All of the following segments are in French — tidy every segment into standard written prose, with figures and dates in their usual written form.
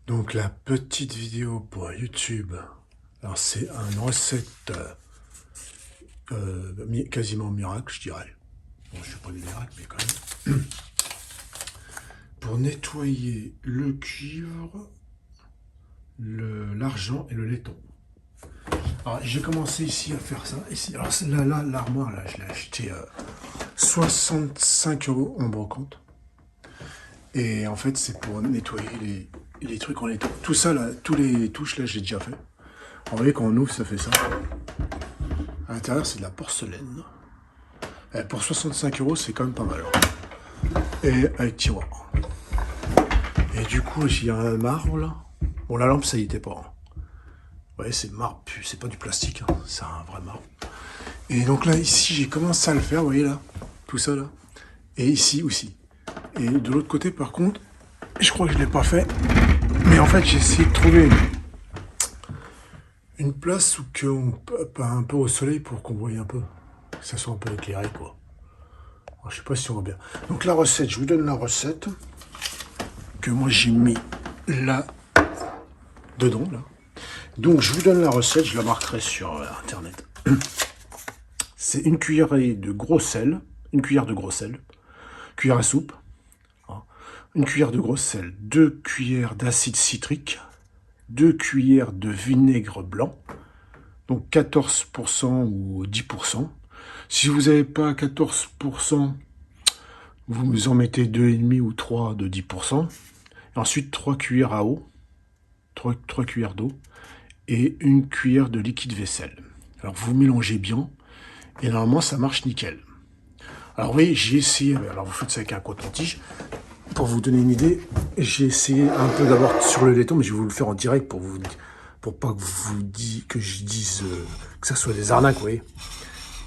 Donc la petite vidéo pour YouTube, alors c'est une recette quasiment miracle, je dirais. Bon, je ne fais pas des miracles, mais quand même. Pour nettoyer le cuivre, l'argent et le laiton. Alors j'ai commencé ici à faire ça. Ici, alors là, l'armoire, là, je l'ai acheté 65 € en brocante. Et en fait, c'est pour nettoyer les trucs en laiton. Tout ça, là, tous les touches, là, j'ai déjà fait. Vous voyez, quand on ouvre, ça fait ça. À l'intérieur, c'est de la porcelaine. Et pour 65 €, c'est quand même pas mal. Et avec tiroir. Et du coup, il y a un marbre, là. Bon, la lampe, ça y était pas. Vous voyez, c'est marbre, c'est pas du plastique, hein. C'est un vrai marbre. Et donc là, ici, j'ai commencé à le faire, vous voyez, là. Tout ça, là. Et ici aussi. Et de l'autre côté, par contre, je crois que je l'ai pas fait. Mais en fait, j'ai essayé de trouver une place où on peut un peu au soleil pour qu'on voie un peu. Que ça soit un peu éclairé, quoi. Alors, je sais pas si on voit bien. Donc la recette, je vous donne la recette que moi j'ai mis là dedans, là. Donc je vous donne la recette, je la marquerai sur internet. C'est une cuillère de gros sel, cuillère à soupe, hein, une cuillère de gros sel, 2 cuillères d'acide citrique, 2 cuillères de vinaigre blanc, donc 14% ou 10%. Si vous n'avez pas 14%, vous en mettez 2,5 ou 3 de 10%. Et ensuite 3 cuillères à eau, 3 cuillères d'eau, et une cuillère de liquide vaisselle. Alors vous mélangez bien, et normalement ça marche nickel. Alors oui, j'ai essayé, alors vous faites ça avec un coton-tige. Pour vous donner une idée, j'ai essayé un peu d'abord sur le laiton, mais je vais vous le faire en direct pour pas que je dise que ça soit des arnaques, vous voyez.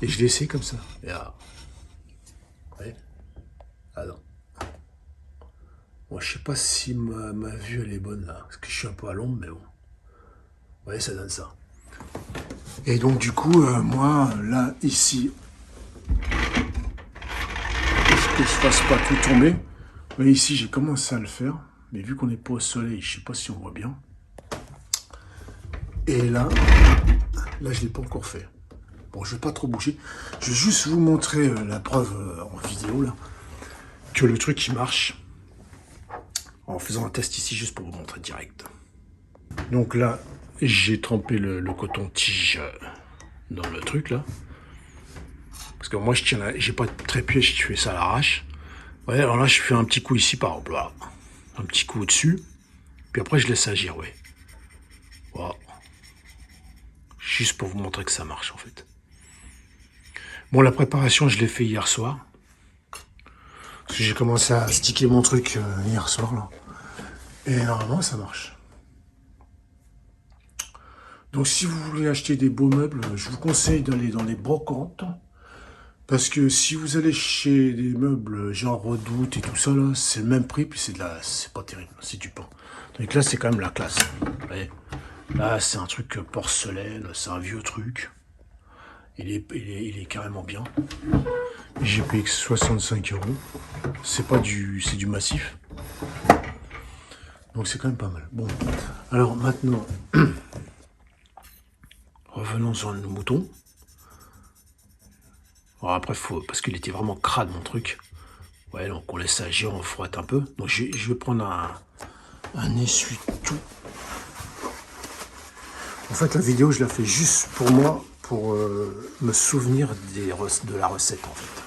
Et je l'ai essayé comme ça. Et là, vous voyez. Ah non. Bon, je sais pas si ma vue elle est bonne là, parce que je suis un peu à l'ombre, mais bon. Vous voyez, ça donne ça. Et donc du coup, moi, là, ici, que je fasse pas tout tomber. Vous voyez, ici, j'ai commencé à le faire, mais vu qu'on n'est pas au soleil, je sais pas si on voit bien. Et là, je l'ai pas encore fait. Bon, je vais pas trop bouger. Je vais juste vous montrer la preuve en vidéo, là, que le truc, il marche. En faisant un test ici, juste pour vous montrer direct. Donc là, j'ai trempé le coton-tige dans le truc, là. Parce que moi, j'ai pas de trépied, je fais ça à l'arrache. Ouais, alors là, je fais un petit coup ici, par exemple, voilà. Un petit coup au-dessus. Puis après, je laisse agir, ouais. Voilà. Juste pour vous montrer que ça marche, en fait. Bon, la préparation, je l'ai fait hier soir. Parce que j'ai commencé à sticker mon truc hier soir, là. Et normalement, ça marche. Donc, si vous voulez acheter des beaux meubles, je vous conseille d'aller dans les brocantes. Parce que si vous allez chez des meubles genre Redoute et tout ça, là, c'est le même prix, puis c'est pas terrible, c'est du pain. Donc là, c'est quand même la classe. Vous voyez, là, c'est un truc porcelaine, c'est un vieux truc. Il est carrément bien. J'ai payé que 65 €. C'est du massif. Donc c'est quand même pas mal. Bon, alors maintenant, revenons sur nos moutons. Alors après, parce qu'il était vraiment crade mon truc. Ouais, donc on laisse agir, on frotte un peu. Donc je vais prendre un essuie-tout. En fait, la vidéo, je la fais juste pour moi, pour me souvenir de la recette, en fait.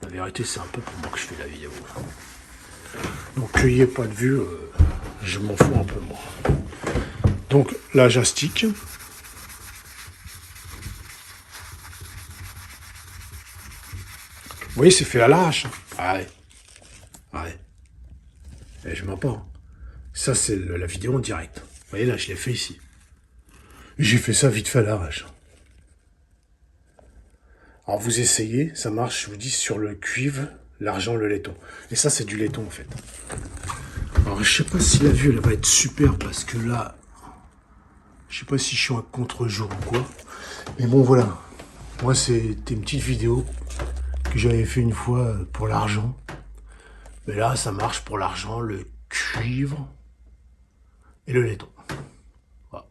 La vérité, c'est un peu pour moi que je fais la vidéo. Donc, qu'il n'y ait pas de vue, je m'en fous un peu, moi. Donc, là, j'astique. Vous voyez, c'est fait à l'arrache. Ouais. Ouais. Et je mens pas. Hein. Ça, c'est la vidéo en direct. Vous voyez, là, je l'ai fait ici. J'ai fait ça vite fait à l'arrache. Alors, vous essayez, ça marche, je vous dis, sur le cuivre, l'argent, le laiton. Et ça, c'est du laiton, en fait. Alors, je sais pas si la vue, elle va être super, parce que là, je sais pas si je suis un contre-jour ou quoi. Mais bon, voilà. Moi, c'était une petite vidéo que j'avais fait une fois pour l'argent. Mais là, ça marche pour l'argent, le cuivre et le laiton. Voilà.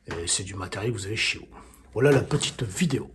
Et c'est du matériel que vous avez chez vous. Voilà la petite vidéo.